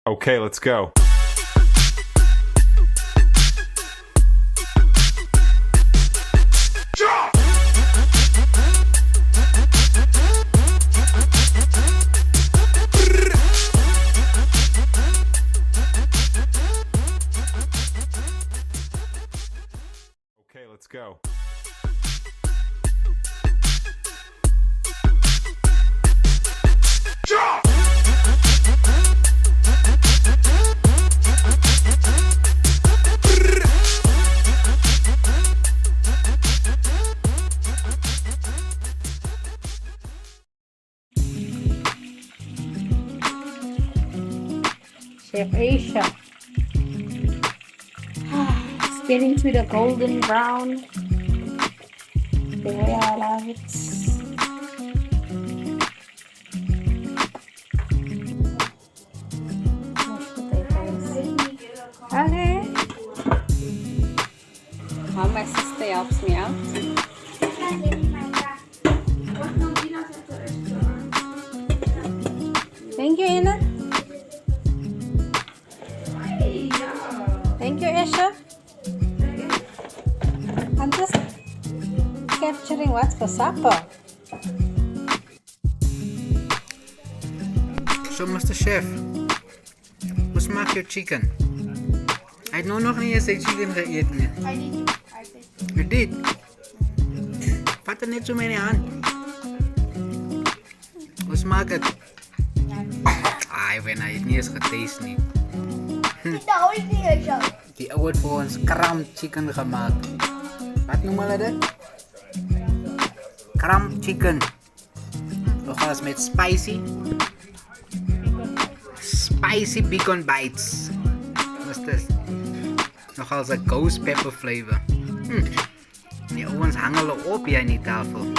Okay, let's go. Okay, let's go. Chef Asia. Spinning to the golden brown. The way I love it. Mashed potatoes. Okay. How my sister helps me out. Thank you, Anna. Thank you, Asia. I'm just capturing what's for supper. So, Mr. Chef, hoe smaakt jouw chicken? Hij heeft nog niet eens zijn chicken gegeten. Je deed? Vat het net zo met je hand. Hoe smaakt het? Ik ben het niet eens getaste niet. Dat hou ik niet eens zo. Die oude voor ons kram chicken gemaakt. Wat noemen we dat? Kram chicken. Nog eens met spicy bacon bites. Wat is dit? Nog als een ghost pepper flavor. Die ouwens hangen op hier aan die tafel.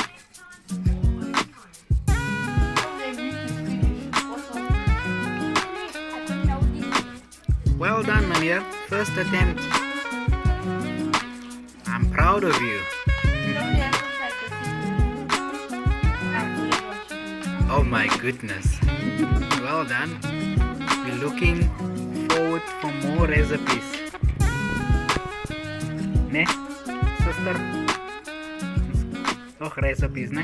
Well done, meneer. First attempt. I'm proud of you. Oh my goodness. Well done. We're looking forward for more recipes. Ne? Sister? Nog recipes, ne?